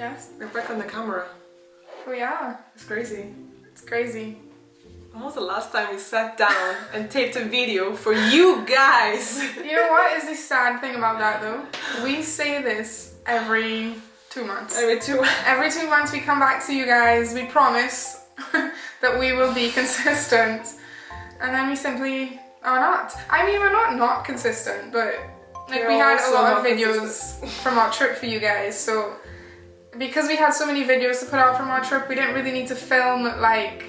Yes. We're back on the camera. We are. It's crazy. It's crazy. When was the last time we sat down and taped a video for you guys? You know what is the sad thing about that though? We say this every 2 months. Every 2 months. Every 2 months we come back to you guys. We promise that we will be consistent. And then we simply are not. I mean, we're not consistent, but like we had a lot of videos from our trip for you guys, so because we had so many videos to put out from our trip, we didn't really need to film like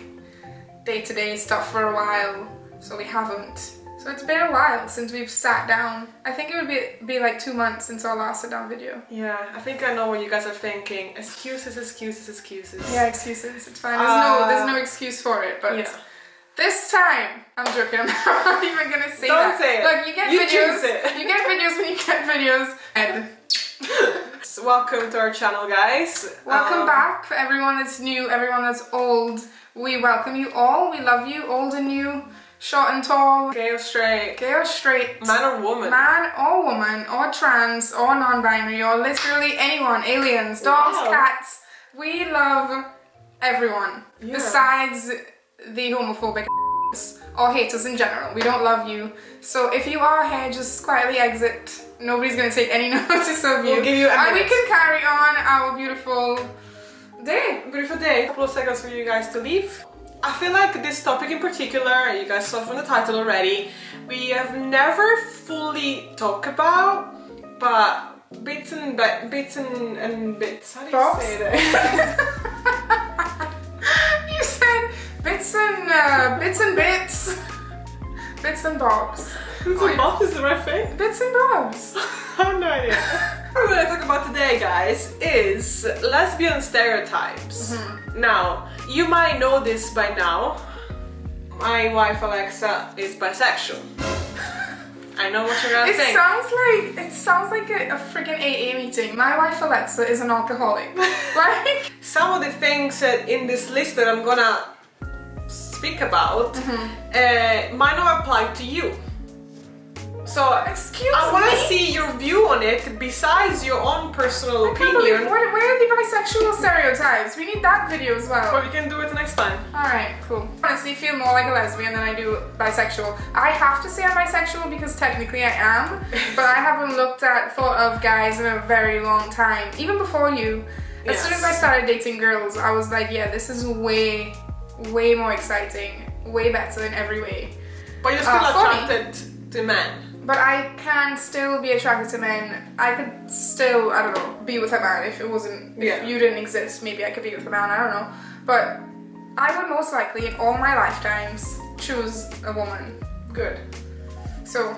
day-to-day stuff for a while, so we haven't. So it's been a while since we've sat down. I think it would be like 2 months since our last sit-down video. Yeah, I think I know what you guys are thinking. Excuses, excuses, excuses. Yeah, excuses. It's fine. There's no excuse for it, but yeah. This time, I'm joking. I'm not even gonna say that. Don't say it. Look, you get videos. You get videos when you get videos. And so welcome to our channel, guys. Welcome back for everyone that's new, everyone that's old. We welcome you all. We love you, old and new, short and tall, gay or straight, man or woman, or trans, or non-binary, or literally anyone, aliens, dogs, cats. We love everyone. Yeah. Besides the homophobic or haters in general. We don't love you. So if you are here, just quietly exit. Nobody's gonna take any notice of you. We'll give you a minute. And we can carry on our beautiful day. A couple of seconds for you guys to leave. I feel like this topic in particular, you guys saw from the title already, we have never fully talked about, but bits and bits. How do you say that? You said bits and bits. Bits and bobs. Bits and bobs is the right thing? Bits and bobs. I have no idea. What we're going to talk about today, guys, is lesbian stereotypes. Now, you might know this by now. My wife Alexa is bisexual. I know what you're gonna think. It sounds like a freaking AA meeting. My wife Alexa is an alcoholic. Like some of the things in this list that I'm gonna speak about might not apply to you. So I want to see your view on it besides your own personal opinion. Where are the bisexual stereotypes? We need that video as well. But we can do it next time. Alright, cool. I honestly feel more like a lesbian than I do bisexual. I have to say I'm bisexual because technically I am, but I haven't thought of guys in a very long time. Even before you. As soon as I started dating girls, I was like, yeah, this is way more exciting, way better in every way. But you're still attracted to men. But I can still be attracted to men. I could still, I don't know, be with a man if you didn't exist. Maybe I could be with a man, I don't know. But I would most likely, in all my lifetimes, choose a woman. Good. So.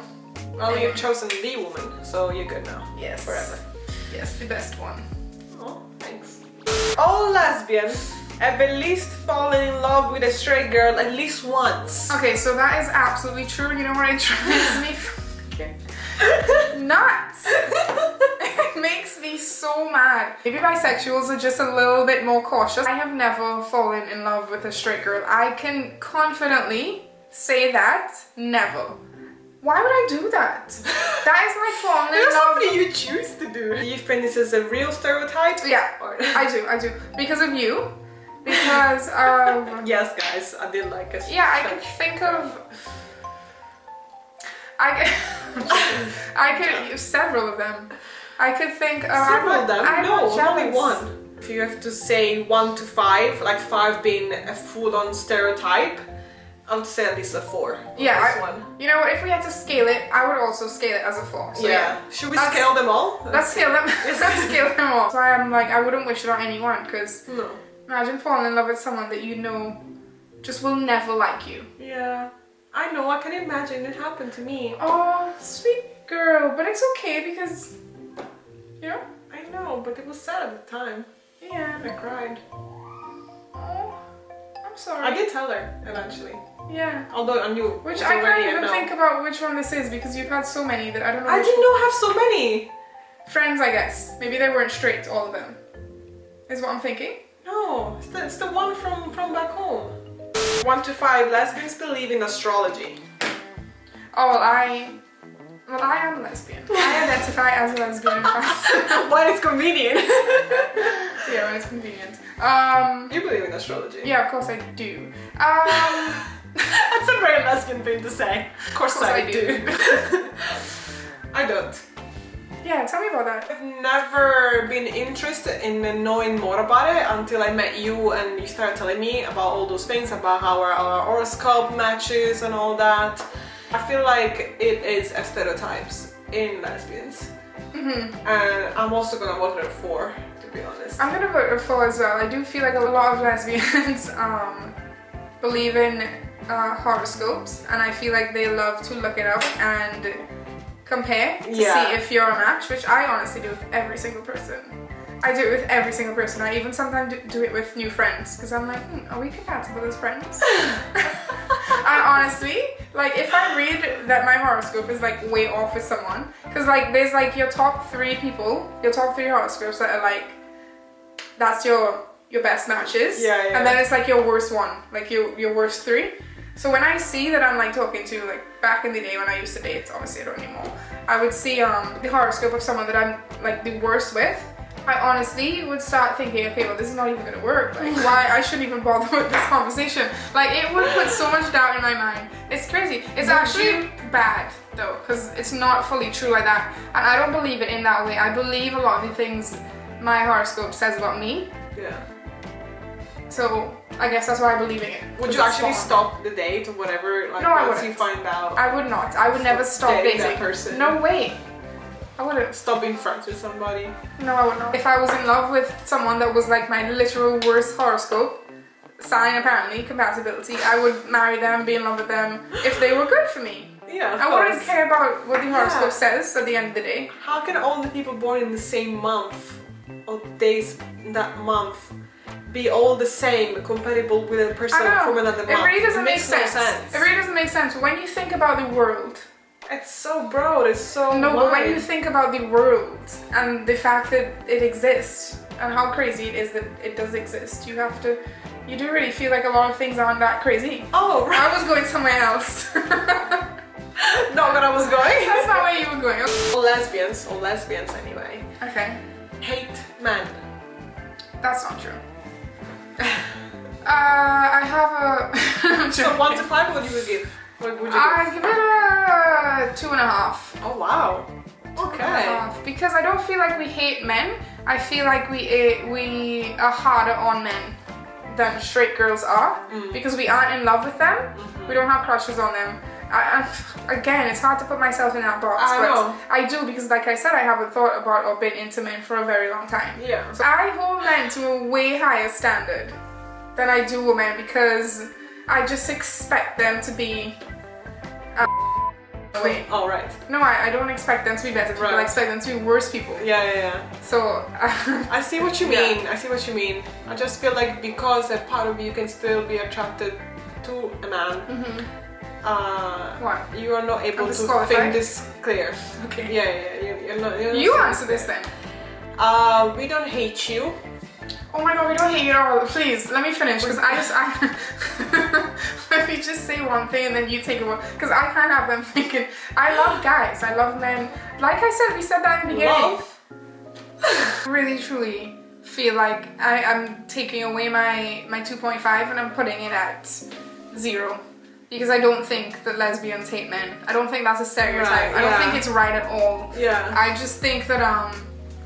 Well, you've chosen the woman, so you're good now. Yes. Forever. Yes, the best one. Oh, thanks. All lesbians have at least fallen in love with a straight girl at least once. Okay, so that is absolutely true. You know what it drives me nuts. It makes me so mad. Maybe bisexuals are just a little bit more cautious. I have never fallen in love with a straight girl. I can confidently say that. Never. Why would I do that? That is like falling in love. Something you choose to do. Do you think this is a real stereotype? Yeah, I do. Because of you. Because of... Yes, guys, I did like it. Yeah, I could think of... I could several of them. I could think of... Several of them? No, only one. If you have to say 1 to 5, like 5 being a full-on stereotype, I would say at least a 4. Yeah, you know what, if we had to scale it, I would also scale it as a 4. So yeah. Should we scale them all? Let's scale them. Let's scale them all. So I'm like, I wouldn't wish it on anyone, because imagine falling in love with someone that you know just will never like you. Yeah. I know, I can imagine it happened to me. Oh, sweet girl, but it's okay because, you know? I know, but it was sad at the time. Yeah. I cried. Oh, I'm sorry. I did tell her, eventually. Yeah. Although I knew. Which I can't even think about which one this is because you've had so many that I don't know. I didn't know I have so many. Friends, I guess. Maybe they weren't straight, all of them. Is what I'm thinking. No, it's the one from back home. 1 to 5 lesbians believe in astrology. Oh, well, Well, I am a lesbian. I identify as a lesbian, in fact. When it's convenient. Yeah, when it's convenient. You believe in astrology? Yeah, of course I do. That's a very lesbian thing to say. Of course I do. I don't. Yeah, tell me about that. I've never been interested in knowing more about it until I met you and you started telling me about all those things, about how our horoscope matches and all that. I feel like it is a stereotypes in lesbians. And I'm also gonna vote for 4, to be honest. I'm gonna vote for 4 as well. I do feel like a lot of lesbians believe in horoscopes, and I feel like they love to look it up and compare to see if you're a match, which I honestly do with every single person. I do it with every single person. I even sometimes do it with new friends because I'm like, are we compatible as friends? And honestly, like if I read that my horoscope is like way off with someone, because like there's like your top 3 people, your top 3 horoscopes that are like, that's your best matches, and then it's like your worst one, like your worst 3. So when I see that I'm like talking to, like back in the day when I used to date, obviously I don't anymore, I would see the horoscope of someone that I'm like the worst with, I honestly would start thinking, okay, well this is not even gonna work, like why I shouldn't even bother with this conversation. Like it would put so much doubt in my mind. It's crazy. It's actually bad though, because it's not fully true like that, and I don't believe it in that way. I believe a lot of the things my horoscope says about me. Yeah. So I guess that's why I believe in it. Would you actually stop the date or whatever? Like, no, I once wouldn't. you find out? I would not. I would never stop dating that person. No way. I wouldn't. Stop being friends with somebody. No, I would not. If I was in love with someone that was like my literal worst horoscope sign, apparently compatibility, I would marry them, be in love with them if they were good for me. Yeah, of I course. wouldn't care about what the horoscope says at the end of the day. How can all the people born in the same month or days in that month be all the same, compatible with a person from another month? It really doesn't make sense. No sense. It really doesn't make sense. When you think about the world, it's so broad, it's so no, wide. but when you think about the world and the fact that it exists and how crazy it is that it does exist, you do really feel like a lot of things aren't that crazy. Oh, right. I was going somewhere else. Not where I was going. That's not where you were going. All lesbians anyway, Okay. hate men. That's not true. I have a... So 1 to 5, what would you give? What would you I give it a 2.5. Oh wow. Okay. Because I don't feel like we hate men. I feel like we are harder on men than straight girls are, because we aren't in love with them. We don't have crushes on them. Again, it's hard to put myself in that box, but I do, because like I said, I haven't thought about or been into men for a very long time. Yeah. So I hold men to a way higher standard than I do women, because I just expect them to be way. Oh, right. No, I don't expect them to be better people. Right. I expect them to be worse people. Yeah. So I see what you mean. I see what you mean. I just feel like because a part of you can still be attracted to a man, what? you are not able to think this clear. Okay. Yeah. You're not You answer this then. We don't hate you. Oh my god, we don't hate you at all. Please, let me finish, because let me just say one thing and then you take it over, because I can't have them thinking. I love guys, I love men. Like I said, we said that in the beginning. Love? Really, truly feel like I'm taking away my 2.5 and I'm putting it at 0. Because I don't think that lesbians hate men. I don't think that's a stereotype. Right, I don't think it's right at all. Yeah. I just think that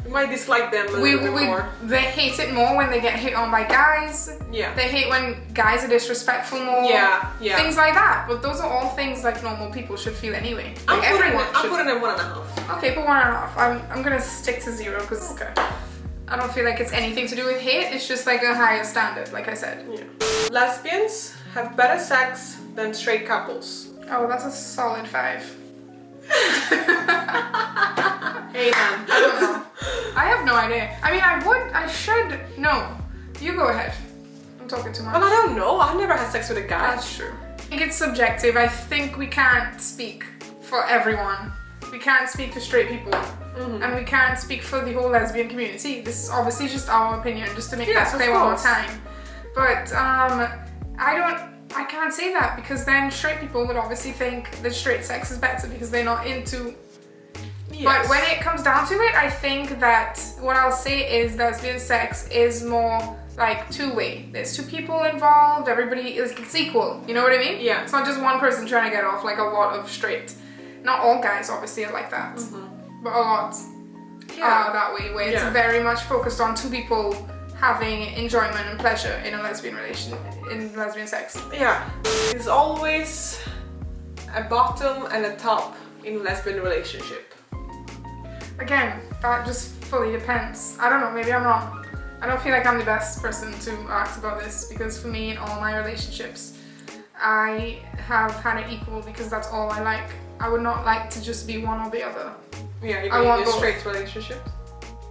you might dislike them a little bit more. They hate it more when they get hit on by guys. Yeah. They hate when guys are disrespectful more. Yeah. Things like that. But those are all things like normal people should feel anyway. Like I'm putting it 1.5. Okay, put 1.5. I'm gonna stick to 0 because I don't feel like it's anything to do with hate. It's just like a higher standard, like I said. Yeah. Lesbians have better sex than straight couples. Oh, that's a solid 5. Hey man. I don't know. I have no idea. I mean, I should know. You go ahead. I'm talking too much. Well, I don't know. I've never had sex with a guy. That's true. I think it's subjective. I think we can't speak for everyone. We can't speak for straight people. And we can't speak for the whole lesbian community. This is obviously just our opinion, just to make that clear one more time. But I can't say that, because then straight people would obviously think that straight sex is better because they're not into Yes. But when it comes down to it, I think that what I'll say is lesbian sex is more like two-way. There's two people involved, everybody is, it's equal, you know what I mean? Yeah. It's not just one person trying to get off like a lot of straight. Not all guys obviously are like that, but a lot are that way, where it's very much focused on two people having enjoyment and pleasure in a lesbian lesbian sex. Yeah. There's always a bottom and a top in a lesbian relationship. Again, that just fully depends. I don't know, maybe I'm wrong. I don't feel like I'm the best person to ask about this, because for me, in all my relationships, I have had it equal because that's all I like. I would not like to just be one or the other. Yeah, you I want mean both. straight relationships?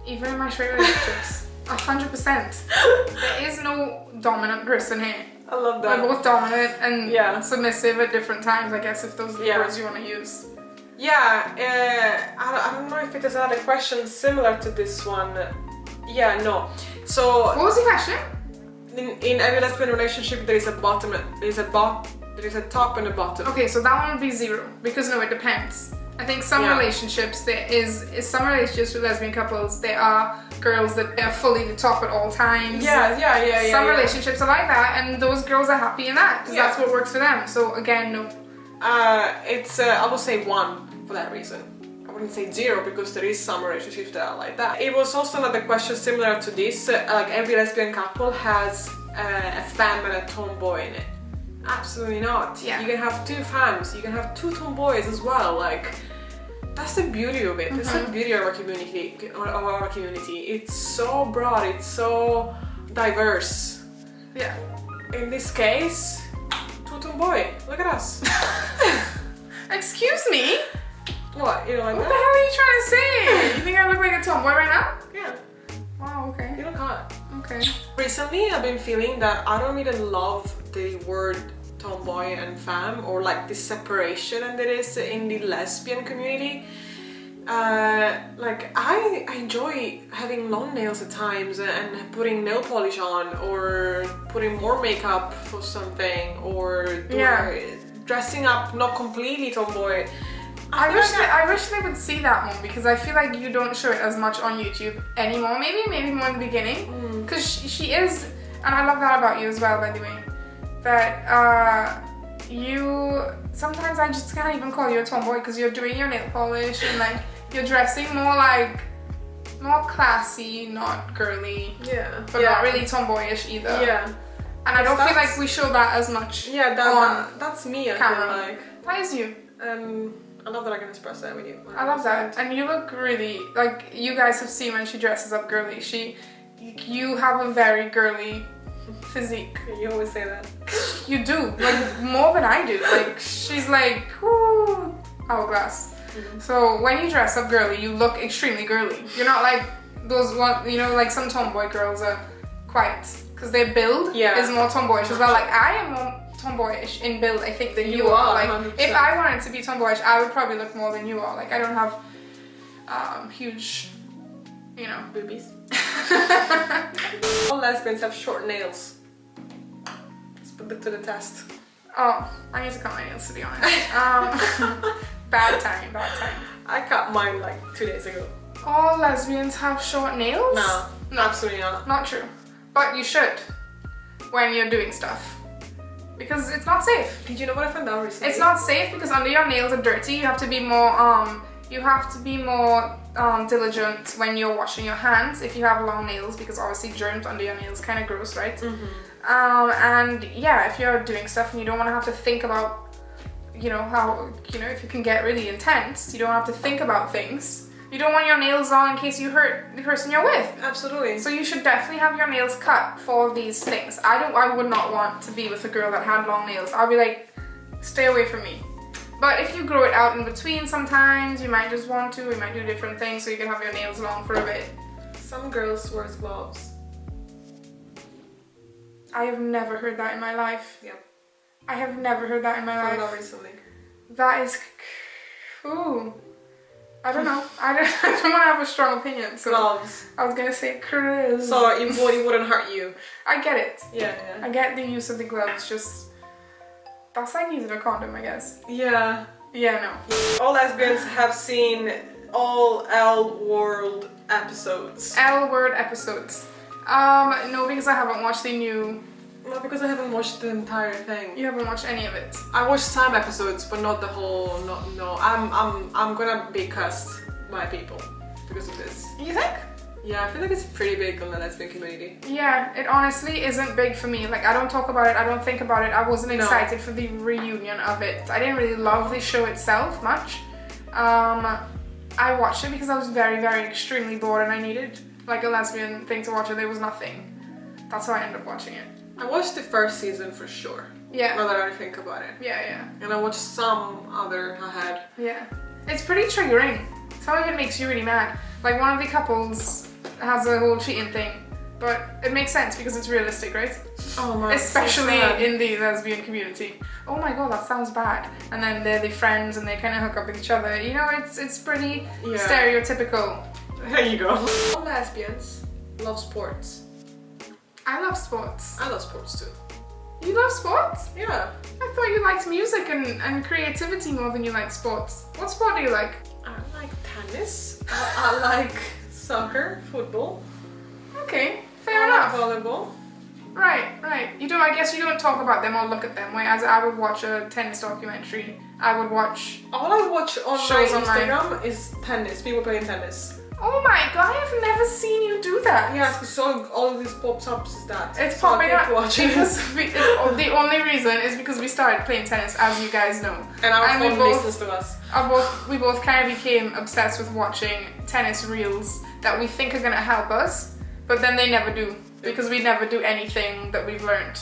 Even in my straight relationships, 100%. There is no dominant person here. I love that. We're both dominant and submissive at different times, I guess, if those are the words you want to use. Yeah, I don't know if it is another question similar to this one. Yeah, no. So What was the question? in every lesbian relationship, there is a bottom, there is a top and a bottom. Okay, so that one would be 0, because no, it depends. I think some relationships, there is some relationships with lesbian couples, there are girls that are fully the top at all times. Yeah. Some relationships are like that, and those girls are happy in that, because that's what works for them. So again, no. It's I would say 1 for that reason. I wouldn't say 0, because there is some relationships that are like that. It was also another question similar to this. Like every lesbian couple has a femme and a tomboy in it. Absolutely not. Yeah. You can have 2 femmes, you can have 2 tomboys as well. Like, that's the beauty of it. That's the beauty of our community. It's so broad, it's so diverse. Yeah. In this case, 2 tomboy. Look at us. Excuse me? What? You don't like What the that? hell are you trying to say? You think I look like a tomboy right now? Yeah. Wow, okay. You look hot. Okay. Recently, I've been feeling that I don't really love the word tomboy and femme, or like the separation that there is in the lesbian community. Like I enjoy having long nails at times and putting nail polish on, or putting more makeup for something, or dressing up not completely tomboy. I wish they would see that more, because I feel like you don't show it as much on YouTube anymore. Maybe more in the beginning, because she is, and I love that about you as well, by the way. That you sometimes I just can't even call you a tomboy, because you're doing your nail polish and like you're dressing more classy, not girly, but not really tomboyish either. And I don't feel like we show that as much. That's me. I camera. feel like That is you. I love that I can express that with you. I love that, and you look really like, you guys have seen when she dresses up girly. You have a very girly physique. You always say that. You do, like more than I do. Like she's like, whoo, hourglass. So when you dress up girly, you look extremely girly. You're not like those one, you know, like some tomboy girls are quite, because their build is more tomboyish as well. Like I am more tomboyish in build, I think, than you are. Like 100%. if I wanted to be tomboyish, I would probably look more than you are. Like I don't have huge, you know, boobies. All lesbians have short nails. Let's put it to the test. Oh, I need to cut my nails, to be honest. Bad time. I cut mine like 2 days ago. All lesbians have short nails? No, absolutely not. Not true. But you should, when you're doing stuff. Because it's not safe. Did you know what I found out recently? It's not safe because under your nails are dirty. You have to be more diligent when you're washing your hands if you have long nails, because obviously germs under your nails kind of gross, right? And yeah, if you're doing stuff and you don't want to have to think about, you know, how, you know, if it can get really intense, you don't have to think about things. You don't want your nails long in case you hurt the person you're with. Absolutely. So you should definitely have your nails cut for these things. I would not want to be with a girl that had long nails. I'll be like, stay away from me. But if you grow it out in between sometimes, you might just want to, you might do different things so you can have your nails long for a bit. Some girls wear gloves. I have never heard that in my life. Yep. I have never heard that in my life. Not recently. That is, ooh. I don't know. I don't want to have a strong opinion. So gloves. I was gonna say Chris. So it wouldn't hurt you. I get it. Yeah. I get the use of the gloves. Just that's like using a condom, I guess. Yeah. Yeah, no. All lesbians have seen all L World episodes? L word episodes. No, because I haven't watched the new. Not because I haven't watched the entire thing. You haven't watched any of it. I watched some episodes, but not the whole. No. I'm gonna be cussed by people because of this. You think? Yeah, I feel like it's pretty big on the lesbian community. Yeah, it honestly isn't big for me. Like, I don't talk about it, I don't think about it. I wasn't excited for the reunion of it. I didn't really love the show itself much. I watched it because I was very, very extremely bored and I needed like a lesbian thing to watch and there was nothing. That's how I ended up watching it. I watched the first season for sure. Yeah. Now that I think about it. Yeah. And I watched some other ahead. Yeah. It's pretty triggering. Some of it makes you really mad. Like, one of the couples has a whole cheating thing, but it makes sense because it's realistic, right? Oh my. Especially so in the lesbian community. Oh my god, that sounds bad. And then they're the friends and they kind of hook up with each other. You know, it's pretty stereotypical. There you go. All lesbians love sports. I love sports. I love sports too. You love sports? Yeah. I thought you liked music and creativity more than you like sports. What sport do you like? I like tennis. I like soccer, football. Okay, fair enough. Volleyball. Right. You don't. I guess you don't talk about them or look at them. Whereas I would watch a tennis documentary. I would watch. All I watch on shows my online. Instagram is tennis. People playing tennis. Oh my god! I have never seen you do that. Yeah, because all of these pops-ups is that. It's so popping up watching. because the only reason is because we started playing tennis, as you guys know. And our we phone both listens to us. We both kind of became obsessed with watching tennis reels that we think are gonna help us, but then they never do because we never do anything that we've learned.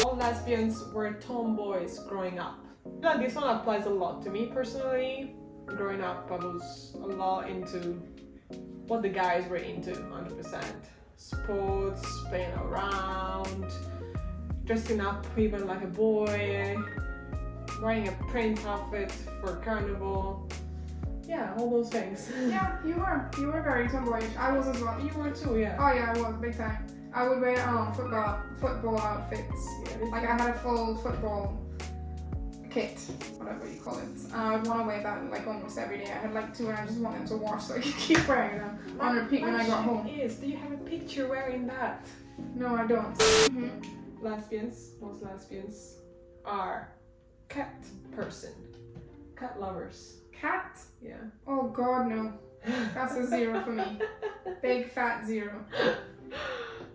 All lesbians were tomboys growing up. Yeah, this one applies a lot to me personally. Growing up, I was a lot into what the guys were into, 100%. Sports, playing around, dressing up even like a boy, wearing a prince outfit for carnival. Yeah, all those things. Yeah, you were very tomboyish. I was as well. You were too, yeah. Oh yeah, I was big time. I would wear football outfits. Yeah, like I had a full football kit, whatever you call it. I would want to wear that like almost every day. I had like 2 and I just want them to wash so I could keep wearing them on repeat when I got home. Do you have a picture wearing that? No, I don't. Most lesbians are cat lovers. Cat? Yeah. Oh god, no. That's a 0 for me. Big fat 0.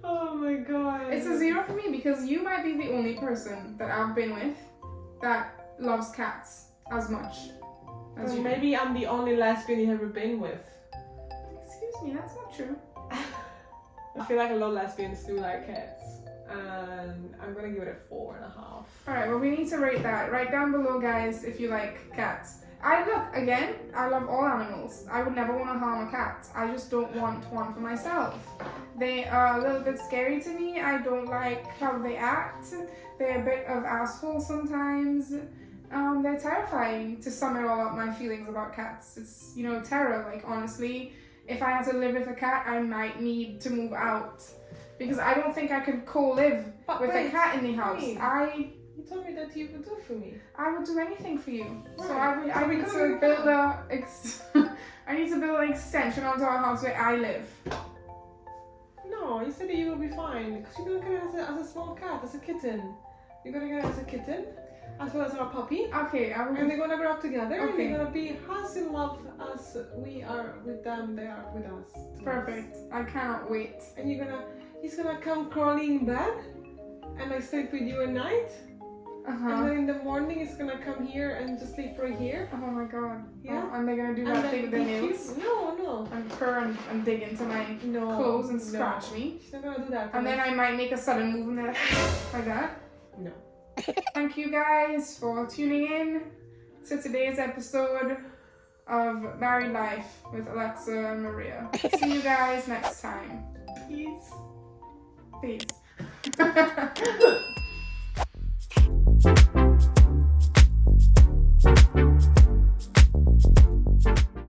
Oh my god. It's a 0 for me because you might be the only person that I've been with that loves cats as much as you. Maybe I'm the only lesbian you've ever been with. Excuse me, that's not true. I feel like a lot of lesbians do like cats, and I'm gonna give it a 4.5. Alright, well we need to rate that. Write down below, guys, if you like cats. I love all animals. I would never want to harm a cat. I just don't want one for myself. They are a little bit scary to me. I don't like how they act. They're a bit of assholes sometimes. They're terrifying. To sum it all up, my feelings about cats. It's, terror. Like, honestly, if I had to live with a cat, I might need to move out. Because I don't think I could co-live with a cat in the house. You told me that you would do for me. I would do anything for you. Right. So I need to build I need to build an extension onto our house where I live. No, you said that you will be fine because you're gonna get it as a small cat, as a kitten. You're gonna get it as a kitten, as well as our puppy. Okay, and they're gonna grow up together. Okay. And they're gonna be as in love as we are with them. They are with us. Perfect. I cannot wait. And he's gonna come crawling in bed, and I sleep with you at night. And then in the morning, it's gonna come here and just sleep right here. Oh my god. Yeah. And they're gonna do that thing with their nails? No. And purr and dig into my clothes and scratch me. She's not gonna do that. And then I might make a sudden move and they're like that. No. Thank you guys for tuning in to today's episode of Married Life with Alexa and Maria. See you guys next time. Peace. Peace.